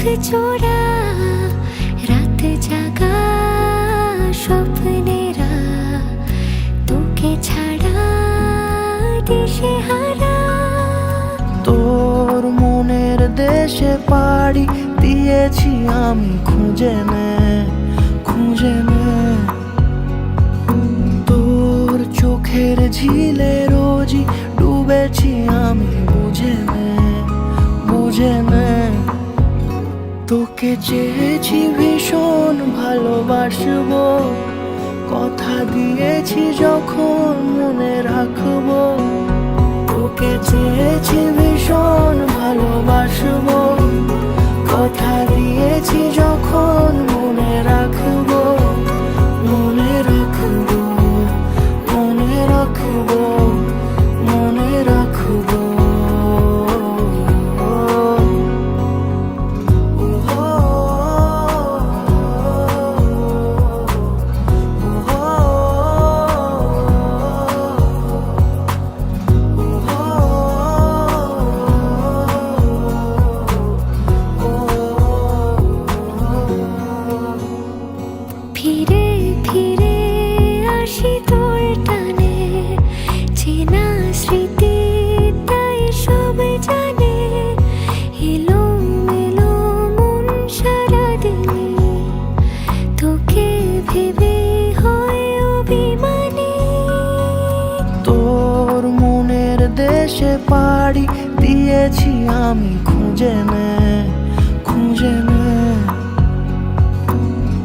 চোরা রাত জাগা স্বপ্নেরা তোকে ছাড়া দিশেহারা। তোর মনের দেশে পাড়ি দিয়েছি আমি খুঁজে নে খুঁজে নে। তোর চোখের ঝিলে রোজই ডুবেছি আমি বুঝে নে বুঝে নে। তোকে চেয়েছি ভীষণ ভালোবাসবো, কথা দিয়েছি যখন মনে রাখবো। তোকে চেয়েছি ভীষণ ভালোবাসবো, কথা দিয়েছি যখন মনে রাখবো। মনে রাখবো মনে রাখবো মনে রাখবো। ফিরে ফিরে আসি তোর টানে, চেনা স্মৃতি তাই সব জানে। এলো মেলো মন সারাদিনে, তোকে ভেবে হয় অভিমানী। তোর মনের দেশে পাড়ি দিয়েছি আমি খুঁজে নে খুঁজে নে।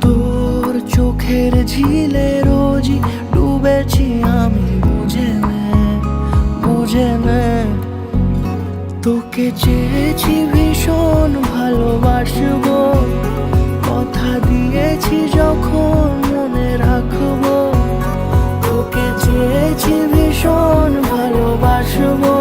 তোর চোখের ঝিলে রোজই ডুবেছি আমি বুঝে নে বুঝে নে। তোকে চেয়েছি ভীষণ ভালোবাসবো, কথা দিয়েছি যখন মনে রাখবো। তোকে চেয়েছি ভীষণ ভালোবাসবো,